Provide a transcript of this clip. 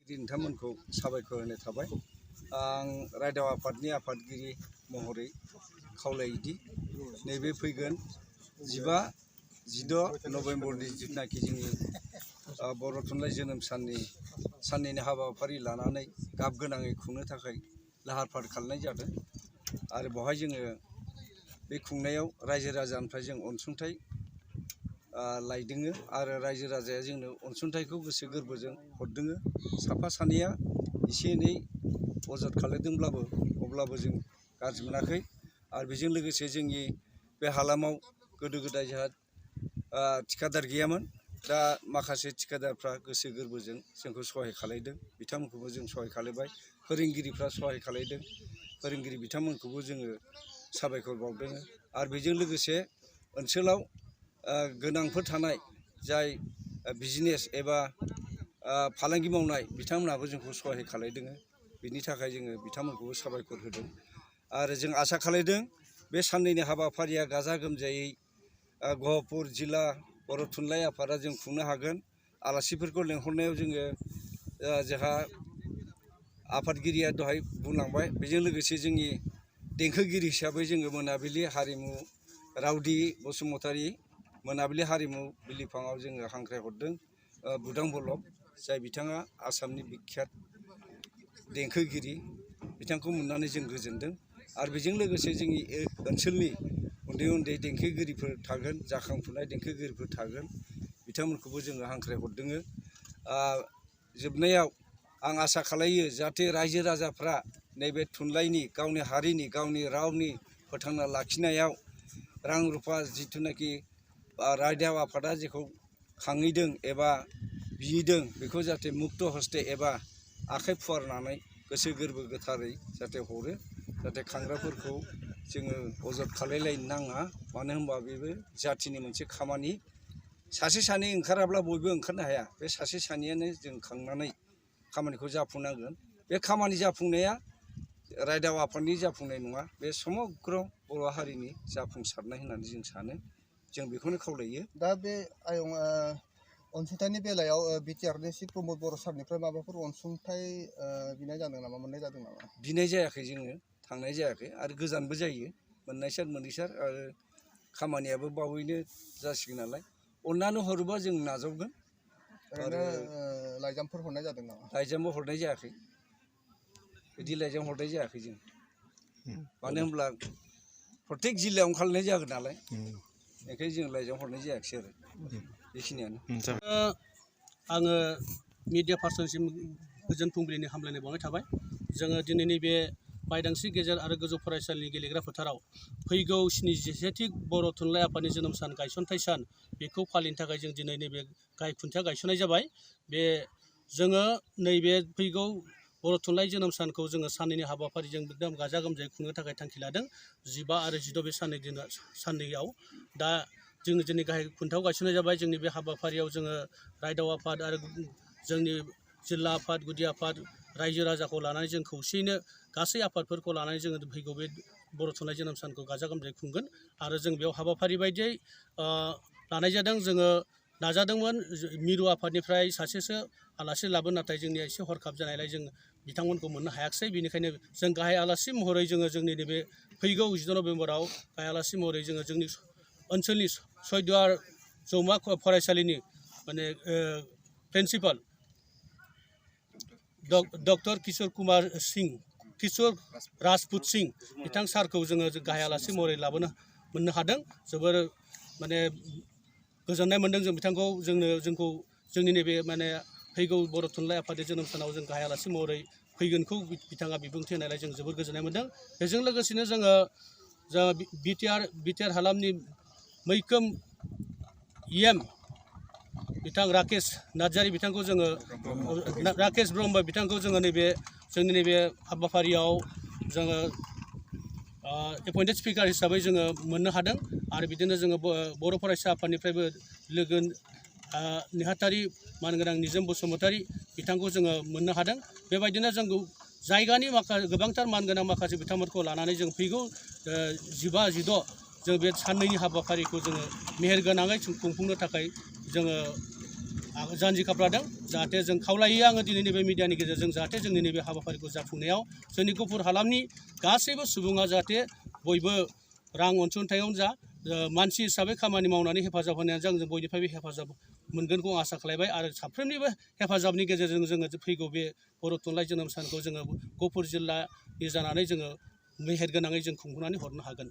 नोंथांमोनखौ साबायखर होनाय थाबाय। आं रायदाव आफादनि आफादगिरि महरै खावलायोदि नैबे फैगोन 15-16 नभेम्बरनि जिथुनाखि जोंनि बर' थुनलाइ जोनोम साननिनो हाबाफारि लानानै गाब गोनाङै खुंनो थाखाय लाहार फाहार खालामनाय जादों आरो बेवहाय जोङो बे खुंनायाव रायजो राजानिफ्राय जों अनसुंथाइ लायदोङो आरो रायजो राजाया जोंनो अनसुंथाइखौ गोसो गोरबोजों हरदोङो। साफा सानैया एसे एनै अजद खालामदोंब्लाबो अब्लाबो जों गाज्रि मोनाखै आरो बेजों लोगोसे जोंनि बे हालामाव गोदो गोदाय जोंहा थिखादार गैयामोन। दा माखासे थिखादारफ्रा गोसो गोरबोजों जोंखौ सहाय खालामदों, बिथांमोनखौबो जों सहाय खालामबाय। फोरोंगिरिफ्रा सहाय खालामदों, फोरोंगिरि बिथांमोनखौबो जोङो साबायखर बावदों आरो बेजों लोगोसे ओनसोलाव गोनांफोर थानाय जाय बिजनेस एबा फालांगि मावनाय बिथांमोनाबो जोंखौ सहाय खालामदों। बिनि थाखाय जोङो बिथांमोनखौबो साबायखर होदों आरो जों आसा खालामदों बे साननैनि हाबाफारिया गाजा गोमजायै गहपुर जिल्ला बर' थुनलाइ आफादा जों खुंनो हागोन। आलासिफोरखौ लेंहरनायाव जोंहा आफादगिरिया दहाय बुंलांबाय। बेजों लोगोसे जोंनि देंखोगिरि हिसाबै जोङो मोनाबिलि हारिमु रावदि बसुमतारी मोनाबिलि हारिमु बिलिफाङाव जोङो हांख्रायहरदों बुदां बल्लभ, जाय बिथाङा आसामनि बिख्यात देंखोगिरि। बिथांखौ मोननानै जों गोजोनदों आरो बेजों लोगोसे जोंनि ओनसोलनि उन्दै उन्दै देंखोगिरिफोर थागोन, जाखांफुनाय देंखोगिरिफोर थागोन, बिथांमोनखौबो जोङो हांख्रायहरदों। जोबनायाव आं आसा खालायो जाहाथे रायजो राजाफ्रा नैबे थुनलाइनि, गावनि हारिनि, गावनि रावनि फोथांना लाखिनायाव रां रुफा जिथुनाखि रायदाव आफादा जेखौ खांहैदों एबा बिदों बेखौ जाहाथे मुक्त हस्ते एबा आखाइ फुवारनानै गोसो गोरबो गोथारै जाहाथे हरो, जाहाथे खांग्राफोरखौ जोङो अजद खालामलायनो नाङा। मानो होनबा बेबो जाथिनि मोनसे खामानि। सासे सानै ओंखाराब्ला बयबो ओंखारनो हाया। बे सासे सानैयानो जों खांनानै खामानिखौ जाफुंनांगोन। बे खामानि जाफुंनाया रायदाव आफादनि जाफुंनाय नङा, बे समग्र बर' हारिनि जाफुंसारनाय होननानै जों सानो। जों बेखौनो खावलायो। दा बे आयं अनसुंथाइनि बेलायाव बिटिआरनि चिफ प्रमद बर' सारनिफ्राय माबाफोर अनसुंथाइ बिनाय जादों नामा, मोननाय जादों नामा? बिनाय जायाखै, जोङो थांनाय जायाखै आरो गोजानबो जायो, मोननायसार मोनैसार आरो खामानियाबो बावैनो जासिगोन नालाय। अननानै हरोबा जों नाजावगोन। ओरैनो लाइजामफोर हरनाय जादों नामा? लाइजामबो हरनाय जायाखै, बिदि लाइजाम हरनाय जायाखै जों। मानो होनब्ला प्रत्येक जिल्लायावनो खालामनाय जागोन नालाय, बेखायनो जों लाइजाम हरनाय जायाखिसै आरो बेखिनियानो। आङो मिडिया पार्सनसिम गोजोन फुंबिलिनि हामलायनाय बावनाय थाबाय। जोङो दिनैनि बे बायदांस्रि गेजेर आरो गोजौ फरायसालिनि गेलेग्रा फोथाराव फैगौ 77थि बर' थुनलाइ आफादनि जोनोम सान, गायसनथाइ सान, बेखौ फालिनो थाखाय जों दिनै नैबे खुन्थिया गायसननाय जाबाय। जोङो नैबे फैगौ बर' थुनलाइ जोनोम सानखौ जोङो साननैनि हाबाफारिजों एकदम गाजा गोमजायै खुंनो थाखाय थांखि लादों। 15 आरो 16 बे साननैयाव दा जोङो दिनै गाहाय खुन्थायाव गायसननाय जाबाय। जोंनि बे हाबाफारियाव जोङो रायदाव आफाद आरो जोंनि जिल्ला आफाद, गुदि आफाद, रायजो राजाखौ लानानै जों खौसेयैनो गासै आफादफोरखौ लानानै जोङो फैगौ बे बर' थुनलाइ जोनोम सानखौ गाजा गोमजायै खुंगोन आरो जों बेयाव हाबाफारि बायदियै लानाय जादों। जोङो नाजादोंमोन मिरु आफादनिफ्राय सासेसो आलासि लाबोनो, नाथाय जोंनिया एसे हरखाब जानायलाय जों बिथांमोनखौ मोननो हायाखिसै। बेनिखायनो जों गाहाय आलासि महरै जोङो जोंनि नैबे फैगौ 16 नभेम्बराव गाहाय आलासि महरै जोङो जोंनि ओनसोलनि सयदुवार जौमा फरायसालिनि माने प्रिन्सिपाल डक्टर किशोर राजपुत सिं बिथां सारखौ जोङो गाहाय आलासि महरै मोननो हादों। जोबोर माने गोजोननाय मोन्दों जों बिथांखौ जोंखौ जोंनि नैबे माने फैगौ बर' थुनलाइ आफादनि जोनोम सानाव जों गाहाय आलासि महरै फैगोनखौ बिथाङा बिबुंथि होनायलाय जों जोबोर गोजोननाय मोन्दों। बेजों लोगोसेनो जोङो बिटिआर हालामनि मैखोम EM बिथां राकेश नार्जारि बिथांखौ जोङो राकेश ब्रह्म बिथांखौ जोङो जोंनि नैबे हाबाफारियाव जोङो एपइन्टेड स्पिकार हिसाबै जोङो मोननो हादों आरो बिदिनो जोङो बर' फरायसा आफादनिफ्रायबो लोगो नेहाथारि मानगोनां निजोम बसुमतारी बिथांखौ जोङो मोननो हादों। बेबायदिनो जों जायगानि गोबांथार मानगोनां माखासे बिथांमोनखौ लानानै जों फैगौ 15-16 जों बे साननैनि हाबाफारिखौ जोङो मेहेरगोनाङै खुंफुंनो थाखाय जोङो जानजि खाफ्रादों। जाहाथे जों खावलायो आङो दिनैनि बे मिडियानि गेजेरजों जाहाथे जोंनि नैबे हाबाफारिखौ जाफुंनायाव जोंनि गुफुर हालामनि गासैबो सुबुङा जाहाथे बयबो रां अनसुंथायावनो जा मानसि हिसाबै खामानि मावनानै हेफाजाब होनायानो जों बयनिफ्रायबो हेफाजाब मोनगोनखौ आसा खालामबाय आरो साफ्रोमनिबो हेफाजाबनि गेजेरजों जोङो फैगौ बे बर' थुनलाइ जोनोम सानखौ जोङो गफुर जिल्लानि जानानै जोङो मेहेर गोनाङै जों खुंफुंनानै हरनो हागोन।